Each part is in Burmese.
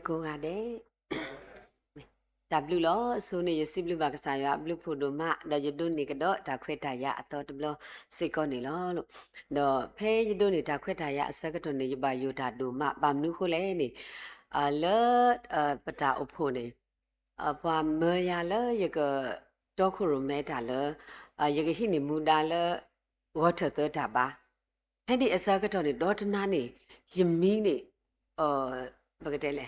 ကိုကတဲ့ဒါဘလူလောဆိုနေရစီဘလူဘာကစားရဘလူဖို့ဒမဒါရဒုနေကတော့ဒါခွဲတာရအတော်တဘလစေကောနေလောလို့တော့ဖဲရဒုနေတာခွဲတာရအစကတော့နေရပါယူတာဒုမဘာမနုခိုလဲနေလောပတာအဖို့နေဘာမရလဲရကတော့ခုရမဲတာလဲရကဟိနေမူတာလဲဝတ်ထတာပါဖဲဒီအစကတော့နေဒေါ်တနာနေယမီနေဘကတဲ့လေ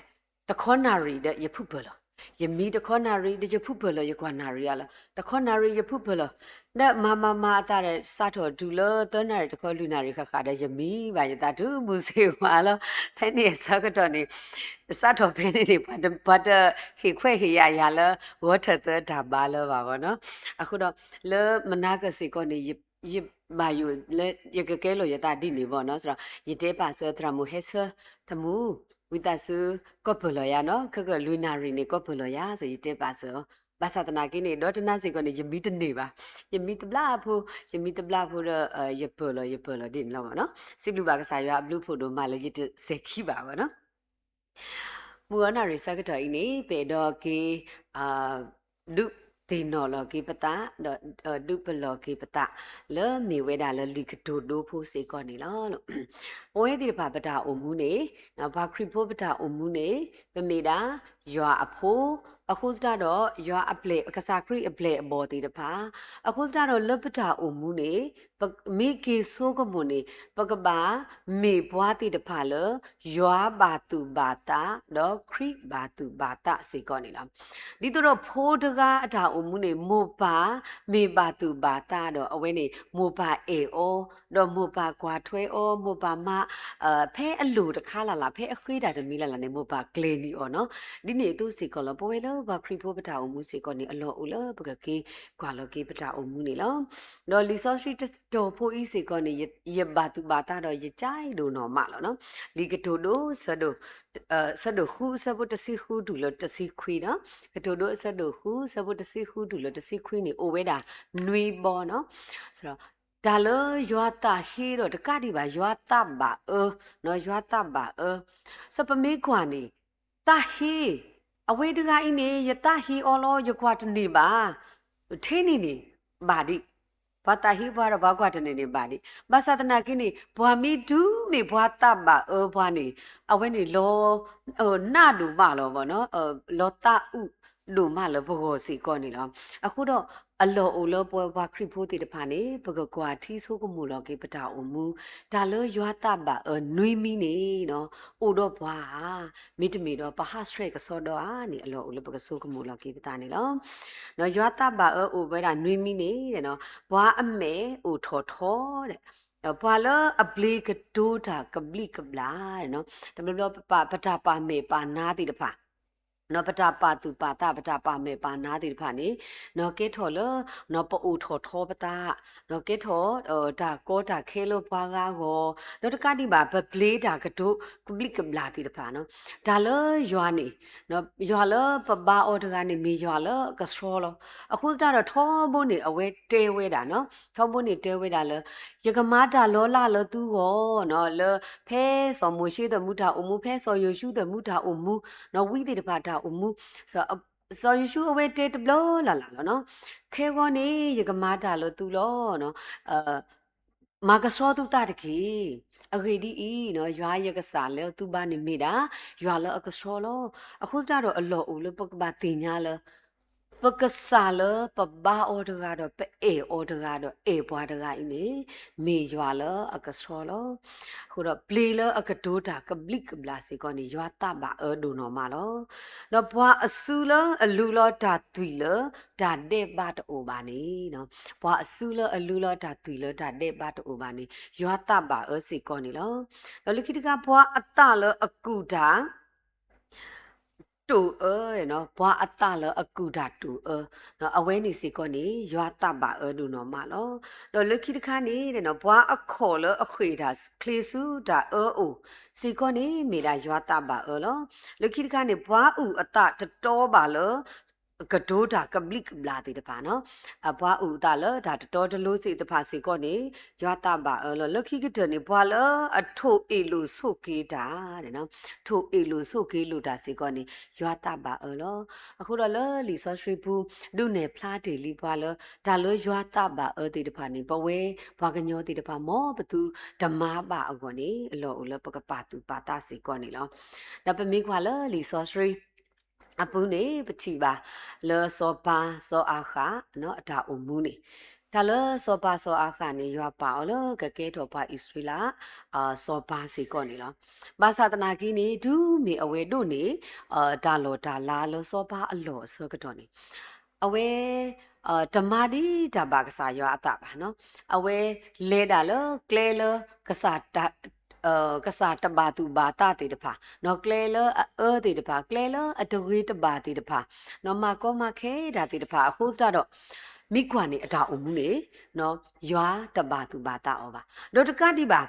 တခေါနာရီတဲ့ရဖုပလောယမီတခေါနာရီတဲ့ရဖုပလောရကွာနာရီရလားတခေါနာရီရဖုပလောနဲ့မအတာတဲ့စတော်ဒူလသောနာရီတခေါလူနာရီခခတဲ့ယမီပါရတာဒူမူစေပါလောဖဲနေစကတော့နေစတော်ဖဲနေဘတ်ခေခွဲခေရရလားဝတ်ထတဲ့ဒါပါလောပါဘောနော်အခုတော့လေမနာကစီကနေရဘာယူလေရကကဲလို့ရတာဒီနေပေါ့နော်ဆိုတော့ရတဲ့ပါစထရမူဟဲဆတမူဝိတဆူကောပလောရနော်ခကလူနာရီနေကောပလောရဆိုရတဲ့ပါစဘာသာတနာကိနေတော့တနာစီကနေယမီတနေပါယမီတဘလာဖို့တော့ရပလောဒီနော်နော်စိဘလူပါကစားရဘလူဖို့တော့မလည်းရတဲ့စက်ခိပါပါနော်မူနာရီစကတော်ဤနေပေတော့ကေဒုတေနော်လောကေပတာဒုပလောကေပတာလဲမေဝဲတာလဲလီကဒိုဒိုဖို့စေကောနေလောလို့ဝဲဒီဘာပတာအုံမှုနေနော်ဘာခရီဖို့ပတာအုံမှုနေပမေတာရွာအဖိုးအခုစတော့ရွာအပလေကစားခရီအပလေအဘော်တီတဖာအခုစတော့လပတာအုံမှုနေမိကေဆိုကမုန်နေပကဘာမေဘွားတီတဖာလရွာဘာတူဘာတာတော့ခရီဘာတူဘာတာစေကောနေလားဒီတော့ဖိုးတကားအတာအုံမှုနေမိုပါမေဘာတူဘာတာတော့အဝဲနေမိုပါအေအိုတော့မိုပါကွာထွဲအိုမိုပါမဖဲအလိုတခါလာဖဲအခွေးတာတမီလာနေမိုပါကလေနီအော်နော်ဒီနေသူစေကောလပွဲလောဘာခရီဖိုးပတာအုံမှုစေကောနေအလောဦးလပကကေကွာလောကေပတာအုံမှုနေလောတော့လီဆော့စထရီတော်ဖိုးဤစေကောနေရဘာတူဘာတာတော့ရကြိုင်လို့နော်မလောနော်လီကတိုဒိုဆဒိုခုဆဘတ်စီခုဒူလတစီခွေနော်ကတိုဒိုဆဒိုခုဆဘတ်စီခုဒူလတစီခွေနေအိုဝဲတာနွေဘောနော်ဆိုတော့ဒါလရွာတာဟီတော့တကတိပါရွာတာပါနော်ရွာတာပါစပမေခွာနေတာဟီအဝေးတကအင်းနေယတာဟီအော်လောယခွာတနေပါထဲနေဘာဒီဘာတာဟီဘွားတော့ဘာကွာတနေပါဒီဘာသာတနာကိနေဘွာမီဒူးမေဘွာတပ်ပါဘွာနေအဝဲနေလောနာဒူမလောဗောနော်လောတာဥဒူမလောဘောစီကောနေလောအခုတော့အလောအိုလောပွဲဘွာခရစ်ဖိုးတီတဖာနေဘကကွာထီဆိုးကမူလောကေပတာအုံမူဒါလောရွာတပ်ပါနွေးမီနေနော်အိုတော့ဘွာမိတမီတော့ပဟာစရက်ကစောတော့နေအလောအိုလောဘကဆိုးကမူလောကေပတာနေလောနော်ရွာတပ်ပါအိုဘဲတာနွေးမီနေတဲ့နော်ဘွာအမေအိုထော်ထော်တဲ့ဘာလအပလီကဒိုတာကပလီကပလာနော်တမလို့ပတာပါမေပါနာတိတဖာနော်ပတာပါတူပါတာပတာပါမေပါနာတိတဖာနေနော်ကေထော်လနော်ပအိုထော်ထောပတာနော်ကေထော်ဒါကောတာခဲလို့ပွားကားကိုနော်တကတိပါပပလေးတာကဒိုကပလီကပလာတိတဖာနော်ဒါလရွာနေနော်ရွာလပဘာအော်တကနေမေရွာလကစရောလအခုတော့ထောဘုန်နေအဝဲတဲဝဲတာနော်ထောဘုန်နေတဲဝဲတာလယကမာတာလောလာလသူကိုနော်လဖဲစော်မရှိတဲ့မူတာအမှုဖဲစော်ရရှုတဲ့မူတာအမှုနော်ဝိတိတပါတာအမှုစော်ရရှုအဝဲတဲတဘလလာနော်ခဲကောနေယကမာတာလောသူလောနော်မာကစောတုတတကေအခေဒီဤနော်ရွာရကစားလဲသူပါနေမိတာရွာလအကစောလောအခုကြတော့အလောဦးလပကပါတင်ညာလပကစားလပဘာအော်ဒကတော့ပအေအော်ဒကတော့အေဘွားတကအင်းနေမေရွာလအကစောလောခုတော့ပလေလအကဒိုတာကပလိကဘလာစီကောနေရွာတပါဒိုနော်မလောတော့ဘွားအဆူလအလူလောတာတွီလဒါတဲ့ဘတ်အိုပါနေနော်ဘွားအဆူလအလူလောတာတွီလဒါတဲ့ဘတ်အိုပါနေရွာတပါစီကောနေလောတော့လခိတကဘွားအတလအကူတာတူနော်ဘွာအတလအကူတာတူနော်အဝဲနေစီကောနေရွာတပါဒူနော်မလောတော့လခိတခါနေတယ်နော်ဘွာအခေါ်လအခွေတာကလေစုတာအိုစီကောနေမေတာရွာတပါလောလခိတခါနေဘွာဥအတတတော်ပါလော ကဒိုးတာကပလိကပလာတဲ့တပါနော်အဘွားဦးတာလဒါတော်တလို့စီတဖာစီကောနေရွာတာပါလောလခိကတနေဘွာလအထုအေလူဆုကေတာတဲ့နော်ထိုအေလူဆုကေလူတာစီကောနေရွာတာပါလောအခုတော့လလီဆော့စထရီဘူးဒုနေဖလားတေလီဘွာလဒါလရွာတာပါတဲ့တဖာနေပဝဲဘွာကညောတဲ့တဖာမောဘသူဓမ္မပါအကောနေအလောလပကပါတူပါတာစီကောနေလောဒါပမေခွာလလီဆော့စထရီအပူနေပတိပါလောစောပါစောအခါနော်အတာအုံမူနေဒါလောစောပါစောအခါနေရွာပါလောကကဲတော့ပါဣစရာစောပါစီကောနေလောဘာသာတနာကီနေဒူးမေအဝဲတို့နေဒါလောဒါလာလောစောပါအလောဆောကတော့နေအဝဲဓမ္မဒီဓဘာကစားရွာအတာပါနော်အဝဲလဲတာလောကလဲလောကစားတာကစားတဘာသူဘာတာတေတဖာနော်ကလဲလတေတဖာကလဲလအတဝေးတဘာတေတဖာနော်မကောမခဲဒါတေတဖာအခုစတော့မိကွာနေအတာအုံမှုနေနော်ရွာတဘာသူဘာတာဩပါတို့တကတိပါ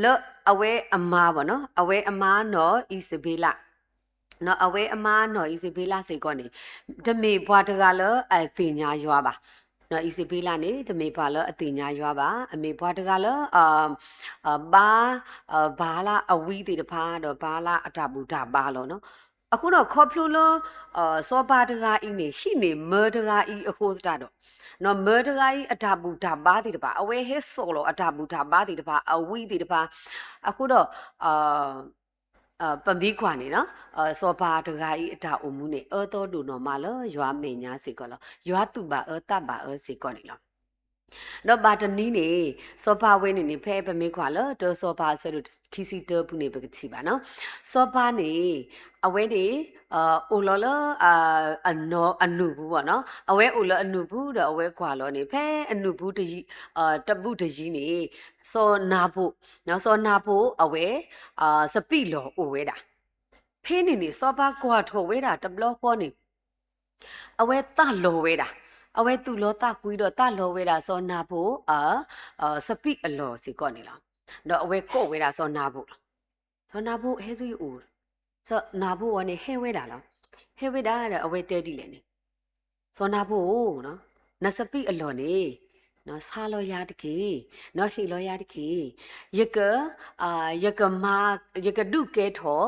လောအဝဲအမားပေါ့နော်အဝဲအမားနော်ဣစဘေလာနော်အဝဲအမားနော်ဣစဘေလာစေကောနေဓမေဘွားတကလောအတင်ညာရွာပါနော်ဣစီပေးလာနေတမေပါလအတင်ညာရွာပါအမေဘွားတကလဘာလာအဝီးတေတဖာတော့ဘာလာအတဘူတာပါလောနော်အခုတော့ခေါပလိုလစောပါတကအင်းနေရှိနေမေတကအီအခုစတာတော့နော်မေတကကြီးအတဘူတာပါတေတဖာအဝဲဟဲဆိုလောအတဘူတာပါတေတဖာအဝီးတေတဖာအခုတော့ပမီခွာနေနော်စောပါတကကြီးအတာအုံမှုနေတော်ဒူနော်မလောရွာမေညာစီကောလောရွာတူပါတတ်ပါစီကောနေလောတော့ဘာတနီးနေစောပါဝဲနေနေဖဲပမေခွာလောတောစောပါဆဲလို့ခီစီတပုနေပကတိပါနော်စောပါနေအဝဲနေအိုလောလအနောအနုဘူးပေါ့နော်အဝဲအိုလောအနုဘူးတော့အဝဲခွာလောနေဖဲအနုဘူးတကြီးတပုတကြီးနေစောနာဖို့နော်စောနာဖို့အဝဲစပိလောအိုဝဲတာဖဲနေနေစောပါကွာထော်ဝဲတာတဘလောခေါနေအဝဲတလောဝဲတာအဝဲသူလောတကွီးတော့တလောဝဲတာစောနာဖို့စပိအလောစီကောနေလားတော့အဝဲကော့ဝဲတာစောနာဖို့စောနာဖို့ဟဲဆိုယူစောနာဖို့ဝနေဟဲဝဲတာလားဟဲဝဲတာတဲ့အဝဲတဲတီလေနေစောနာဖို့နော်နစပိအလောနေနော်ဆာလောရတကေနော်ဟီလောရတကေယကမာယကဒုကေထော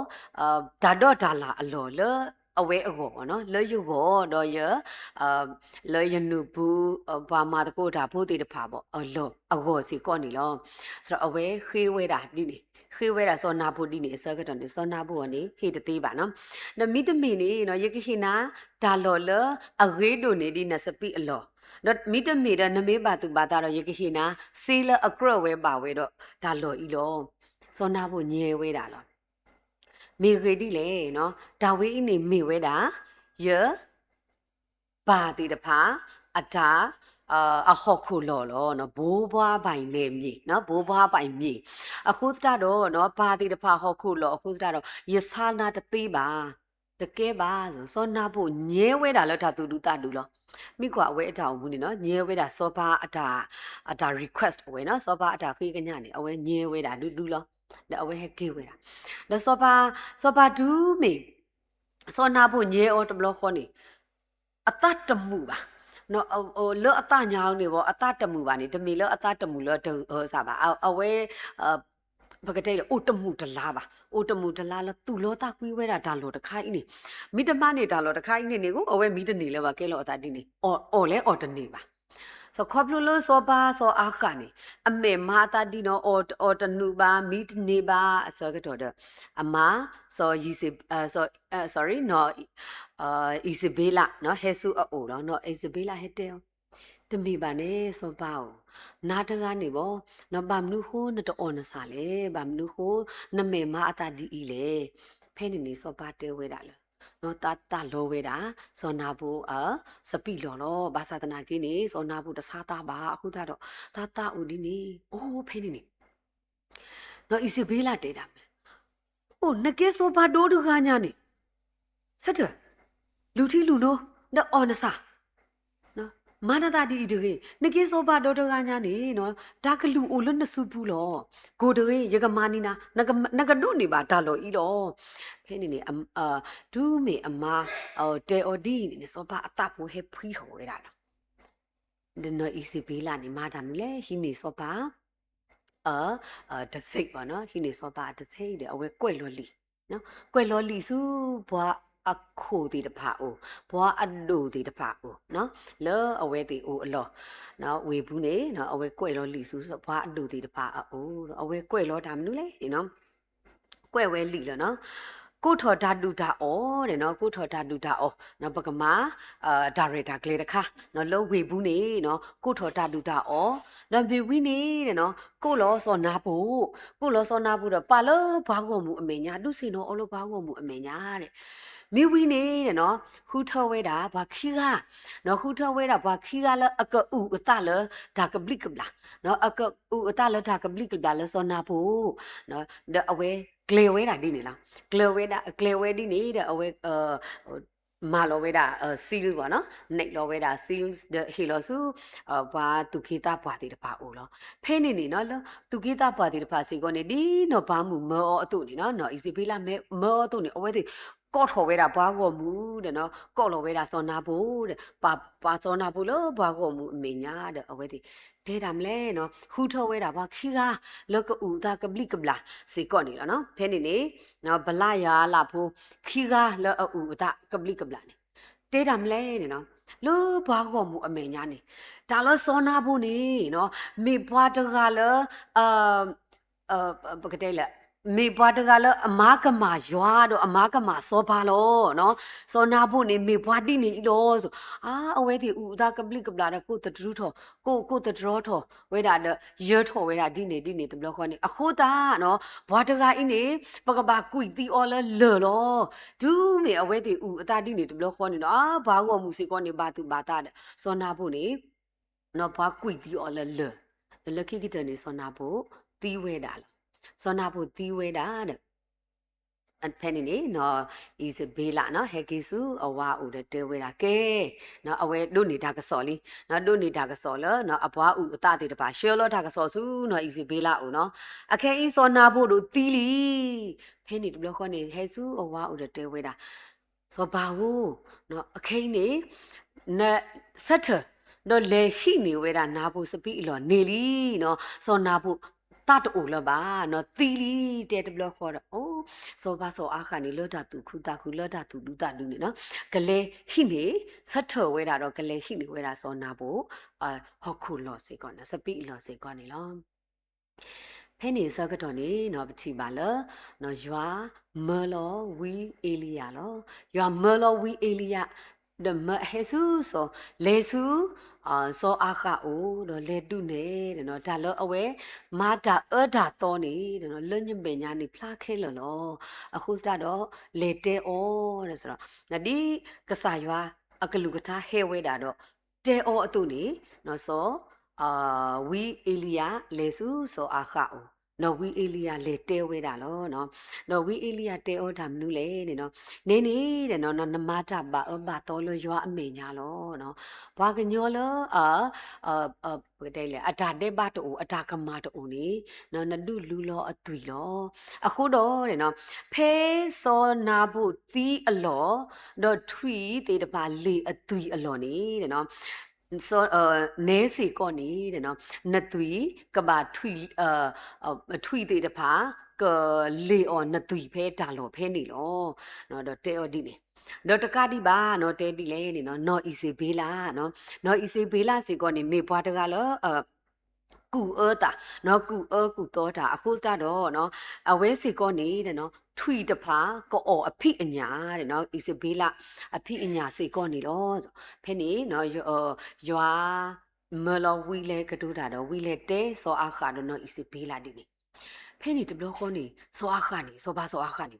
ဒါတော့ဒါလာအလောလအဝဲအကောနော်လဲယူကောတော့ရလဲယနုဘူးဘာမာတကိုဒါဖို့တေတဖာပေါ့အလောအကောစီကောနေလောဆိုတော့အဝဲခေးဝဲတာဒီနေခေးဝဲတာစောနာဖို့ဒီနေအစကတော့နေစောနာဖို့ကနေခေးတသေးပါနော်နမိတမီနေနော်ယကခိနာဒါလောလအဂေးဒိုနေဒီနစပိအလောတော့မိတမီတဲ့နမေပါသူပါတာတော့ယကခိနာစီလအကရဝဲပါဝဲတော့ဒါလောဤလောစောနာဖို့ညဲဝဲတာလောမေခေတိလေနော်ဒါဝေးနေမေဝဲတာယပါတိတဖာအတာအဟောခုလော်လောနော်ဘိုးဘွားပိုင်နေမြေနော်ဘိုးဘွားပိုင်မြေအခုစတာတော့နော်ပါတိတဖာဟောခုလော်အခုစတာတော့ယဆာနာတသေးပါတကဲပါဆိုစောနာဖို့ညဲဝဲတာလောတာတူတူတတူလောမိကွာအဝဲအတောင်ဘူးနေနော်ညဲဝဲတာစောပါအတာ request ဝဲနော်စောပါအတာခေကညနေအဝဲညဲဝဲတာလူလောဒါအဝဲဟဲကေဝဲတာလောစောပါဒူးမေစောနာဖို့ညဲအော်တဘလခေါနေအတတ်တမှုပါနော်လောအတညာအောင်နေပေါ့အတတမှုပါနေတမီလောအတတမှုလောစားပါအဝဲပကတဲ့အိုတမှုတလားပါအိုတမှုတလားလောသူလောတာကွေးဝဲတာဒါလောတခိုင်းနေမိတမနေဒါလောတခိုင်းနေနေကိုအဝဲမိတနေလဲပါကဲလောအတတိနေအော်လဲအော်တနေပါဆိုခေါပလိုလောစောပါစောအခါနေအမေမာတာဒီနော်အော်တနုပါမိတနေပါဆိုကတော့အမစောရီစီsorry နော်အီစဘေလာနော်ဟဲဆူအိုနော်အီစဘေလာဟဲတဲတမိပါနေစောပါနာတကနေပေါ့နော်ဗမနုခိုးနတောနစာလေဗမနုခိုးနမေမာအတာဒီအီလေဖဲနေနေစောပါတဲဝဲတာလေနော်တာလောဝဲတာစောနာဘူးစပိလောဘာသာတနာကိနေစောနာဘူးတစားတာပါအခုတော့တာဦးဒီနေအိုးဖဲနေနေနော်အီစဘေလာတဲတာအိုးနကဲစောပါဒိုးဒုခါညာနေဆက်တယ်လူထီလူနိုးနော်အော်နစာနော် မာနတာဒီဒီကေနကေစောပါတော်တော်ကညာနေနော်ဒါကလူအိုလနစုဘူးလောကိုတေရကမာနီနာနကဒုနေပါဒါလောဤတော့ဖဲနေနေဒူးမေအမာတေအော်ဒီနေစောပါအတဖို့ဟေဖီထော်ရတာဒီနော် ECB လာနေမာတာမလဲဟိနေစောပါတစိတ်ပါနော်ဟိနေစောပါတစိတ်တယ်အဝဲကွဲ့လော်လီနော်ကွဲ့လော်လီစုဘွာအခုတီတဖာအိုဘွာအဒိုတီတဖာအိုနော်လောအဝဲတီအိုအလောနော်ဝေဘူးနေနော်အဝဲကွဲ့လော်လီစုဘွာအဒိုတီတဖာအိုအဝဲကွဲ့လော်ဒါမနုလေနော်ကွဲ့ဝဲလီလောနော်ကိုထော်ဓာတုဓာဩတဲ့နော်ကိုထော်ဓာတုဓာဩနော်ပကမာဒါရိုက်တာကလေးတခါနော်လုံးဝေဘူးနေနော်ကိုထော်ဓာတုဓာဩနော်ဘေဝီနေတဲ့နော်ကိုလောစောနာဖို့ကိုလောစောနာဖို့တော့ပါလောဘာကောမှုအမေညာလူစင်တော့အလောဘာကောမှုအမေညာတဲ့မိဝီနေတဲ့နော်ဟူထော်ဝဲတာဘာခီကနော်ဟူထော်ဝဲတာဘာခီကလအကဥအတလဒါကပလိကဘလာနော်အကဥအတလဒါကပလိကဘလာလစောနာဖို့နော်အဝဲကလေဝဲတာဒီနေလားကလေဝဲဒီနေတဲ့အဝဲမာလောဝဲတာစီးပေါ့နော်နေလောဝဲတာစီးဟီလောစုဘာသူခိတာပွားတိတပါအိုလောဖဲနေနေနော်သူခိတာပွားတိတပါစီကောနေဒီနော်ဘာမှုမောအတုနေနော်အီစီပေးလာမောအတုနေအဝဲတိကော့ထော်ဝဲတာဘာကောမှုတဲ့နော်ကော့လောဝဲတာစောနာဖို့တဲ့ပါစောနာဖို့လို့ဘာကောမှုအမေညာတဲ့အဝဲတိဒေတာမလဲနော်ဟူထော်ဝဲတာဘာခီကလောကဥတာကပလိကဘလာစီကော့နေလောနော်ဖဲနေနေနော်ဘလာယာလာဖို့ခီကလောဥတာကပလိကဘလာနေတေးတာမလဲနေနော်လို့ဘာကောမှုအမေညာနေဒါလောစောနာဖို့နေနော်မေဘွားတကလောပကတဲ့လက်မေဘွားတကလည်းအမားကမာရွာတော့အမားကမာစောပါလောနော်စောနာဖို့နေမေဘွားတိနေလို့ဆိုအဝဲဒီဥဒါကပလိကပလာကိုတဒရူထောကိုတဒရောထောဝဲတာရထောဝဲတာဒီနေတဘလခေါ်နေအခုတာနော်ဘွားတကအင်းနေပကပါကွီတီအော်လဲလောဒူးမေအဝဲဒီဥအတာတိနေတဘလခေါ်နေနော်ဘာကောမှုစီကောနေဘာသူဘာတာစောနာဖို့နေနော်ဘွားကွီတီအော်လဲလခိကိတနေစောနာဖို့တီးဝဲတာစောနာဖို့တီးဝဲတာတဲ့အဖက်နေနေနော်ဤစဘေးလာနော်ဟဲကီစုအဝါဦးတဲ့တဲဝဲတာကဲနော်အဝဲတို့နေတာကစော်လီနော်တို့နေတာကစော်လနော်အဘွားဦးအတတေတပါရှေလောတာကစော်စုနော်ဤစဘေးလာဦးနော်အခဲဤစောနာဖို့တို့တီးလီဖဲနေတဘလခေါ်နေဟဲစုအဝါဦးတဲ့တဲဝဲတာစောဘာဝနော်အခဲနေနဆက်ထနော်လေခိနေဝဲတာနာဖို့စပိအလောနေလီနော်စောနာဖို့တတ်အိုလပါနော်တီလီတဲ့တဘလခေါ်တော့အိုးစောပါစောအခါနေလောတာသူခုတာခုလောတာသူလူတာလူနေနော်ကလေးဟိနေဆက်ထော်ဝဲတာတော့ကလေးဟိနေဝဲတာစောနာဖို့ဟောခုလောစေကောနော်စပိလောစေကောနေလောဖဲနေစကတော့နေနော်ပတိပါလောနော်ရွာမေလောဝီအေလီယာလောရွာမေလောဝီအေလီယာဒမဟေဆူဆိုလေဆူစောအခါအိုတော့လေတုနေတဲ့နော်ဒါလောအဝဲမာတာဒါတော်နေတဲ့နော်လွညံပညာနေဖလားခဲလောအခုစတော့လေတဲဩတဲ့ဆိုတော့ငါဒီကစားရွာအကလူကထားဟဲဝဲတာတော့တဲဩအတုနေနော်စောဝီအေလီယာလေဆူစောအခါအိုနော်ဝီအေလီယာလေတဲဝဲတာလောနော်ဝီအေလီယာတဲဩဒါမနုလေတဲ့နော်နေတဲ့နော်နမတာဘာတော်လို့ရွာအမေညာလောနော်ဘာကညောလောဘယ်တဲ့လဲအတာတဲ့ဘာတူအတာကမာတူနေနော်နဒုလူလောအသွီလောအခုတော့တဲ့နော်ဖဲစောနာဖို့တီးအလောတော့ထွီတေတပါလေအသွီအလောနေတဲ့နော်ဆိုနဲစီကောနေတဲ့နော်နသွီကဘာထွီထွီတေတပါကလေအော်နသွီဖဲတာလောဖဲနေလောနော်တော့တဲအော်ဒီနေတော့တကတိပါနော်တဲတိလဲနေနော်အီစီဘေးလာနော်အီစီဘေးလာစီကောနေမေပွားတကလောကူတာနော်ကူတော့တာအခုစတော့နော်အဝဲစီကောနေတဲ့နော်ထွီတဖာကောအဖိအညာတဲ့နော်အီစဘေးလာအဖိအညာစီကောနေတော့ဖဲနေနော်ရွာမလောဝီလေကတူတာတော့ဝီလေတဲစောအခါတော့နော်အီစဘေးလာဒီနေဖဲနေတဘလခေါနေစောအခါနေစောပါစောအခါနေ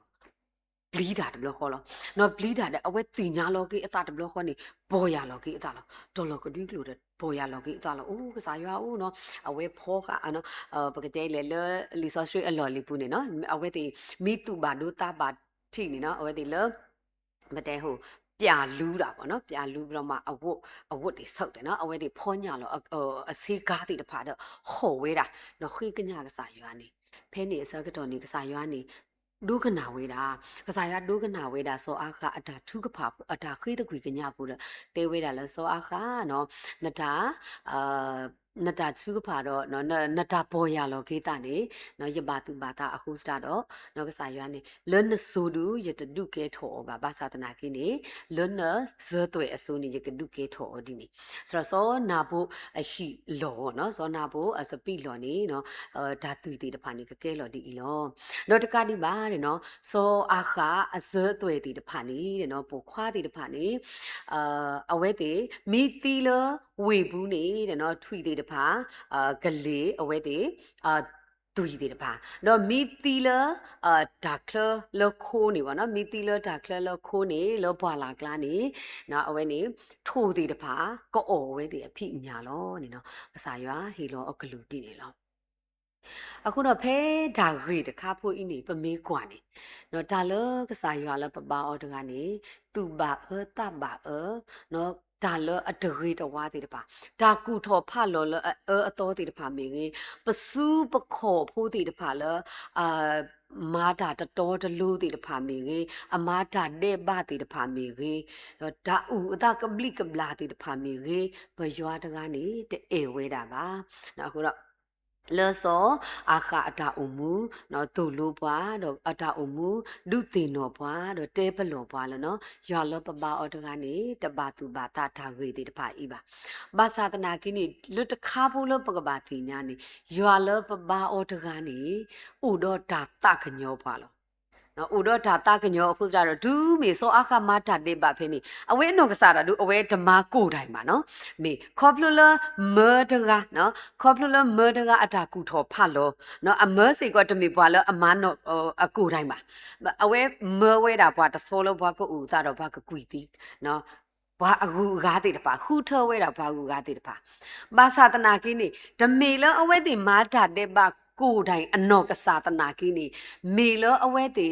ဘလီတာတဘလခေါ်လောနော်ဘလီတာတဲ့အဝဲတင်ညာလောကေအတာတဘလခေါနေဘောရလောကေအတာလောဒေါ်လောကဒီကလို့တဲ့ဘောရလောကေအတာလောအိုးကစားရွာအိုးနော်အဝဲဖောကနော်ပကတဲ့လေလီဆော့ဆွေအလော်လီပူနေနော်အဝဲတီမီတူဘာဒိုတာဘာတီနေနော်အဝဲတီလောမတဲဟို ပြာလူးတာပေါ့နော်ပြာလူးပြီးတော့မှအဝတ်တွေဆုပ်တယ်နော်အဝတ်တွေဖောညာလို့အစေးကားတွေတဖာတော့ဟော်ဝဲတာနော်ခိကညကစားရွာနေဖဲနေအစကတော့နေကစားရွာနေဒုကနာဝဲတာကစားရွာဒုကနာဝဲတာစောအခါအတာထုကဖာအတာခိတကွေကညပူတဲ့တဲဝဲတာလဲစောအခါနော်နတာအာနတာသူကဖာတော့နော်နတာပေါ်ရလောကေတာနေနော်ရပါသူဘာတာအခုစတာတော့နော်ကစားရွာနေလွန်းဆိုဒူရတဒုကေထောဘာဘာသာတနာကိနေလွန်းဇသွေအစိုးနေရကဒုကေထောဒီနေဆိုတော့စောနာဖို့အရှိလောနော်စောနာဖို့အစပိလောနေနော်ဓာတုတီတဖာနေကကဲလောဒီလောနော်တကတိပါတဲ့နော်စောအခါအစသွေတီတဖာနေတဲ့နော်ပိုခွားတီတဖာနေအဝဲတီမိတီလဝေဘူးနေတဲ့နော်ထွီတီတဖာဂလေအဝဲတီတူရီတပါနော်မီတီလာဒါကလလခိုးနေပါနော်မီတီလာဒါကလလခိုးနေလောပွာလာကလာနေနော်အဝဲနေထိုးတီတပါကောအော်ဝဲတီအဖိညာလောနေနော်ပစာရွာဟီလောအကလူတီနေလောအခုတော့ဖဲဒါရီတခါဖို့ဤနေပမေးကွာနေနော်ဒါလကစားရွာလပပအော်တကနေသူပါတပါနော်ဒါလအတရီတဝါတိတပါဒါကူထော်ဖလောလအတော်တိတပါမေငေပစုပခော်ဖိုးတိတပါလအာမာတာတတော်တလူတိတဖာမေရေအမာတာနေဘာတိတဖာမေရေဒါဥအတာကပလိကပလာတိတဖာမေရေဘရွာတကနေတဲဝဲတာပါနော်အခုတော့လောစောအခါအတာအမှုနော်တူလိုပွားတော့အတာအမှုလူတင်တော်ပွားတော့တဲပလောပွားလို့နော်ရွာလောပပအော်တကနေတပါသူပါတာထားဝေတိတဖာဤပါဘာသာတနာကိနေလွတ်တခါဖို့လို့ပကပါတိညာနေရွာလောပပအော်တကနေဥတော့တာတခညောပွားလို့နော်ဥတော့ဒါတာကညောအခုစတော့ဒူးမေစောအခမတာတေပါဖေနေအဝဲနောကစားတာဒူအဝဲဓမာကိုတိုင်ပါနော်မေခေါပလူလာမာဒဂါနော်ခေါပလူလာမာဒဂါအတာကူထောဖလောနော်အမစေကတမေပွာလအမနောအကိုတိုင်ပါအဝဲမဝဲတာပွာတဆောလပွာကိုဥတာတော့ဘာကကွီတီနော်ဘာအကူကားတေတပါဟူထဝဲတာဘာကူကားတေတပါဘာသာတနာကိနေဓမေလအဝဲတေမာတာတေပါကိုတိုင်အနောကစားတနာကိနေမေလောအဝဲတေ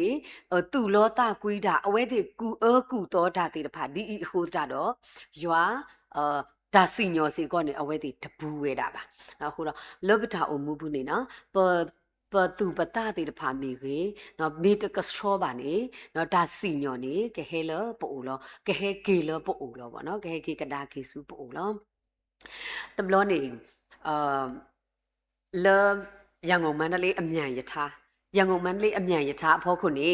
သူလောတာကွီးတာအဝဲတေကူကူတော်တာတေတဖာဒီအဟိုတာတော့ယွာဒါစီညောစီကောနေအဝဲတေတပူးဝဲတာပါနော်ခုတော့လောပတာအမှုဘူးနေနော်ပတူပတာတေတဖာမေခေနော်မေတကစရောပါနေနော်ဒါစီညောနေကဟဲလပို့လောကဟဲကေလပို့လောပေါ့နော်ကဟဲကေကဒါကေစုပို့လောတဘလောနေလောရန်ကုန်မန္တလေးအမြန်ယထာရန်ကုန်မန္တလေးအမြန်ယထာအဖို့ခုနေ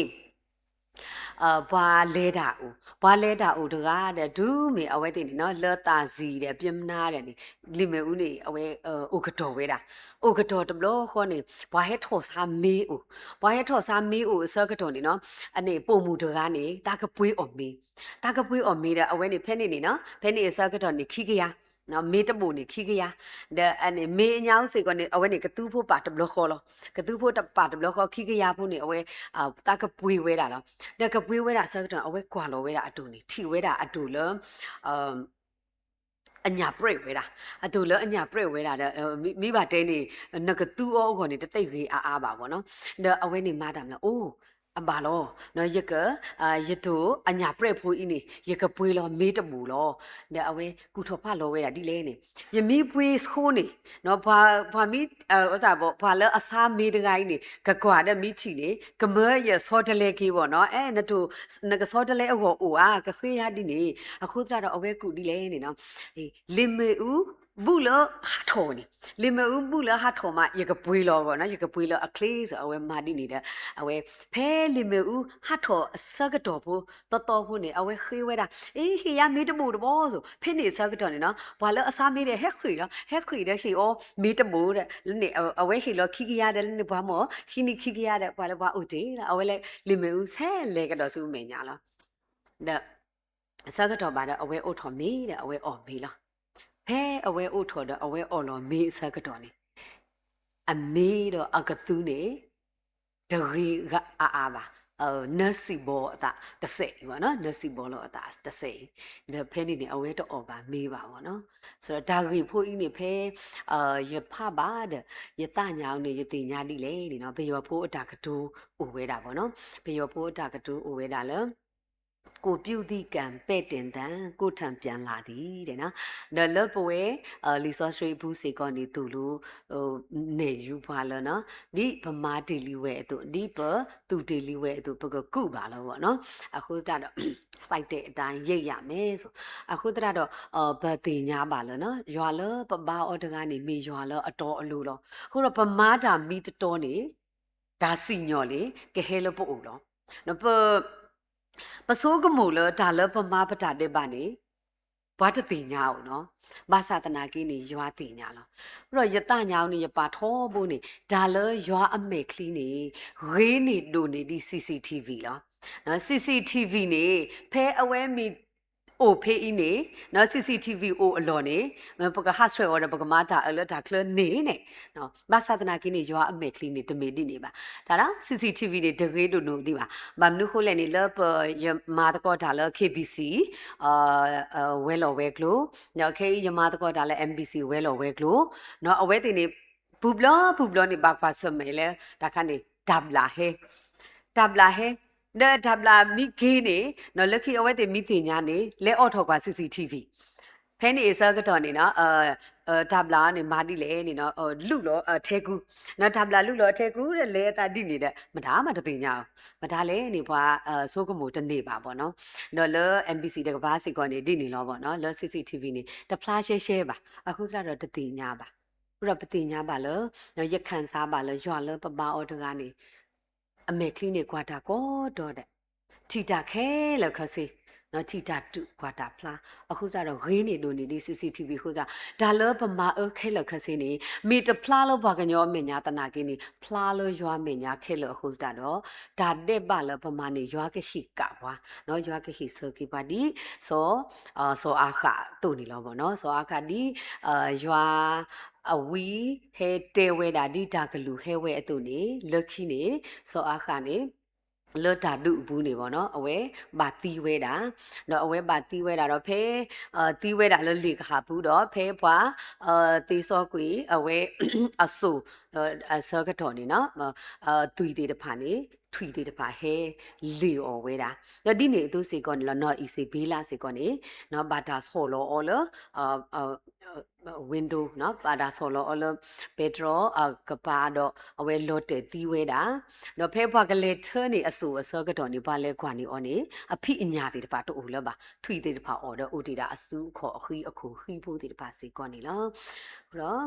ဘာလဲတာဦးဘာလဲတာဦးတကားတဲ့ဒူးမေအဝဲတင်နော်လောတာစီတဲ့ပြမနာတဲ့နေလိမေဦးနေအဝဲဥကတော်ဝဲတာဥကတော်တဘလို့ခေါ်နေဘာဟဲထော်စာမေးဦးဘာဟဲထော်စာမေးဦးစကတော်နေနော်အနေပုံမူတကားနေတာကပွေးအော်မေးတာကပွေးအော်မေးတဲ့အဝဲနေဖဲနေနေနော်ဖဲနေစကတော်နေခိကရနော်မေတပိုနေခိကရတဲ့အနေမေအညောင်းစေကနေအဝဲနေကတူးဖို့ပါတဘလခေါ်လောကတူးဖို့ပါတဘလခေါ်ခိကရဖို့နေအဝဲတာကပွေးဝဲတာလောတဲ့ကပွေးဝဲတာစကတော့အဝဲကွာလောဝဲတာအတူနေထီဝဲတာအတူလောအညာပရိတ်ဝဲတာအတူလောအညာပရိတ်ဝဲတာတဲ့မိဘတဲနေနကတူအောခေါ်နေတတိတ်ကြီးအားပါဗောနော်တဲ့အဝဲနေမာတာမလားအိုးအဘာလောနော်ယကယတူအညာပရက်ဖူးအင်းနေယကပွေးလောမေးတပူလောတဲ့အဝဲကူထော်ဖလောဝဲတာဒီလဲနေယမီပွေးဆိုးနေနော်ဘာမီဥစားဘောဘာလဲအစားမေးတကိုင်းနေကကွာတဲ့မိချီနေကမဲရဆောတလဲကေးပေါ့နော်အဲနတူနကဆောတလဲအောအိုအားကခေးရဒီနေအခုကြတော့အဝဲကူဒီလဲနေနော်လင်မေဦးဘူးလဟာထော်နေလင်မဦးဘူးလဟာထော်မရကပွေးလောပေါ့နော်ရကပွေးလောအခလေးဆိုအဝဲမာဒီနေတဲ့အဝဲဖဲလင်မဦးဟာထော်စကတော်ဖို့တော်ဖို့နေအဝဲခေးဝဲတာအေးဟေရမေးတမို့တဘောဆိုဖဲနေစကတော်နေနော်ဘာလဲအစားမေးတယ်ဟက်ခွေလောဟက်ခွေတဲ့ဟေအောမေးတမို့တဲ့နေအဝဲဟေလောခိကရတဲ့နေဘာမောခိနိခိကရတဲ့ဘာလဲဘာဥတေအဝဲလဲလင်မဦးဆဲလေကတော့စုမေညာလောတဲ့စကတော်ပါတော့အဝဲအိုထော်မေးတဲ့အဝဲအော်မေးလောဖဲအဝဲအိုထော်တော့အဝဲအော်လောမေးစကတော်နေအမေးတော့အကသူနေတရီကအားပါနစီဘောအတာတဆိတ်ပေါ့နော်နစီဘောလို့အတာတဆိတ်ဒါဖဲနေနေအဝဲတော့အော်ပါမေးပါပေါ့နော်ဆိုတော့ဒါရီဖို့ဤနေဖဲရဖပါတဲ့ရတညာအောင်နေရတင်ညာတိလေနေနော်ဘေယောဖို့အတာကတူအိုဝဲတာပေါ့နော်ဘေယောဖို့အတာကတူအိုဝဲတာလဲ ကိုပြုသည့်ကံပဲ့တင်တန်ကိုထံပြန်လာသည်တဲ့နော်နော်လပွဲလီဆော့စထရီဘူးစေကောနေသူလူဟိုနေယူပါလောနော်ဒီဗမာဒေလီဝဲအတူဒီပသူဒေလီဝဲအတူပကကုပါလောပေါ့နော်အခုတတော့စိုက်တဲ့အတိုင်းရိတ်ရမယ်ဆိုအခုတတော့ဘတိညာပါလောနော်ရွာလောပပအော်တကနေမိရွာလောအတော်အလိုလောခုတော့ဗမာတာမိတတော်နေဒါစီညော်လေကဲဟဲလပို့လောနော်ပစိုးကမူလဒါလပမပတာတဲ့ပါနေဘာတတိညာအောင်နော်ဘာသာတနာကိနေရွာတိညာလောပြီးတော့ယတညာအောင်နေရပါထောဖို့နေဒါလရွာအမေကလီနေရေးနေဒိုနေဒီ CCTV လောနော် CCTV နေဖဲအဝဲမီအိုဖေးအင်းနေနော် CCTV အိုအလော်နေပကဟဆွဲအော်ပကမာတာအလတာကလနေနဲ့နော်ဘာသာတနာကိနေရွာအမေကလီနေတမေတိနေပါဒါလား CCTV တွေတကေးတို့နို့ဒီပါဘာမနုခိုလဲနေလပယမာတကောဒါလ KBC ဝဲလော်ဝဲကလိုနော် KE ယမာတကောဒါလ MBC ဝဲလော်ဝဲကလိုနော်အဝဲတင်နေဘူဘလနေဘက်ပါစမဲလေဒါခနေဒဘလာဟဲဒဘလာမိခေးနေနော်လက်ခိအဝဲတင်မိတင်ညာနေလဲအော့ထော်က CCTV ဖဲနေစကတော့နေနော်ဒါဘလာနေမာတိလေနေနော်လူလောထဲကူနော်ဒါဘလာလူလောထဲကူတဲ့လေတာတိနေတဲ့မဒါမှတသိညာမဒါလေနေဘွာဆိုးကမှုတနေပါပေါ့နော်နော်လော MBC တကဘာစီကောနေတိနေလောပေါ့နော်လော CCTV နေတဖလားရှဲပါအခုစတော့တသိညာပါဘရပသိညာပါလောနော်ရခန်စားပါလောရွာလောပပအော်တကနေအမေကလီနေကွာတာကောတော့တဲ့ထီတာခဲလောခစီနော်ထီတာတူကွာတာဖလားအခုစတော့ရင်းနေလို့နေဒီ CCTV ခုစားဒါလောပမာခဲလောခစီနေမီတဖလားလောဘာကညောမညာတနာကင်းနေဖလားလောရွာမညာခဲလောခုစားတော့ဒါတဲ့ပါလောပမာနေရွာကခိကဘွာနော်ရွာကခိစကိပါဒီစောအခါတူနေလောပေါ့နော်စောအခါဒီရွာအဝီဟဲတဲဝဲတာဒီတာကလူဟဲဝဲအတူနေလက်ခိနေစောအခါနေလောတာဒုဘူးနေပေါ့နော်အဝဲဘာတီးဝဲတာနော်အဝဲဘာတီးဝဲတာတော့ဖဲတီးဝဲတာလောလေခါဘူးတော့ဖဲဘွာတီးစောကွေအဝဲအဆူဆောကတော်နေနော်သွီသေးတဖာနေထွီသေးတဖာဟဲလေအော်ဝဲတာနော်ဒီနေသူစီကောလောနော်အီစီဘေးလာစီကောနေနော်ဘာတာဆောလောအော်လောwindow နော်ဘာတာဆောလောအော်လောပက်ထရိုကပါတော့အဝဲလော့တဲ့တီးဝဲတာနော်ဖဲဘွာကလေးထနေအဆူအစောကတော်နေဘာလဲခွာနေအော်နေအဖိအညာသေးတပါတူလောပါထွီသေးတဖာအော်တော့ဦးတီတာအဆူခေါ်အခီအခုခီဖို့သေးတပါစီကောနေလောရော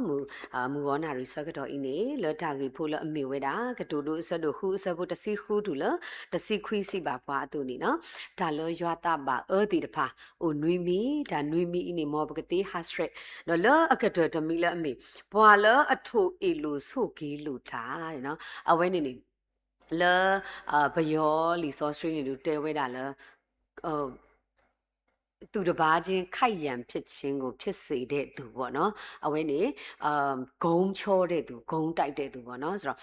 မူဝနာရီစကတော့အင်းနေလတာကြီးဖို့လအမေဝဲတာကတူတူဆဒခုဆဖို့တစီခုတူလတစီခွီစီပါပွားအတူနေနော်ဒါလောရွာတာပါတီတဖာအိုနွီမီဒါနွီမီအင်းနေမောပကတိဟတ်စရက်နော်လအကတတမီလအမေဘွာလအထိုအီလိုဆုကီလူတာတဲ့နော်အဝဲနေနေလဘယောလီဆော့စထရီနေလူတဲဝဲတာလသူတပားချင်းခိုက်ရန်ဖြစ်ခြင်းကိုဖြစ်စေတဲ့သူပေါ့နော်အဝဲနေဂုံချောတဲ့သူဂုံတိုက်တဲ့သူပေါ့နော်ဆိုတော့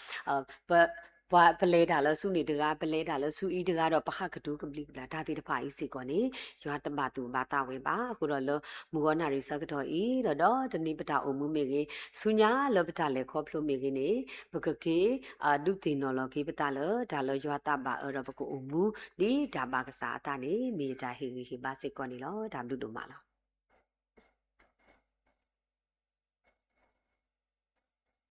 ဘာပလဲတာလဲစုနေတကားပလဲတာလဲစုဤတကားတော့ပဟကတူကပလီကလာဒါတိတဖာဤစီကောနေရွာတမသူဘာတာဝဲပါအခုတော့လမူဝနာရီစကတော့ဤတော့တနိပတာအုံမှုမေကြီးစုညာလောပတာလဲခေါ်ဖလို့မေကြီးနေဘကကေဒုတိနော်လောကေပတာလဒါလရွာတပါအဲ့တော့ဘကအုံမှုဒီဒါပါကစားတာနေမေတာဟီဟီဘာစီကောနေလောဒါဘလူတို့မလား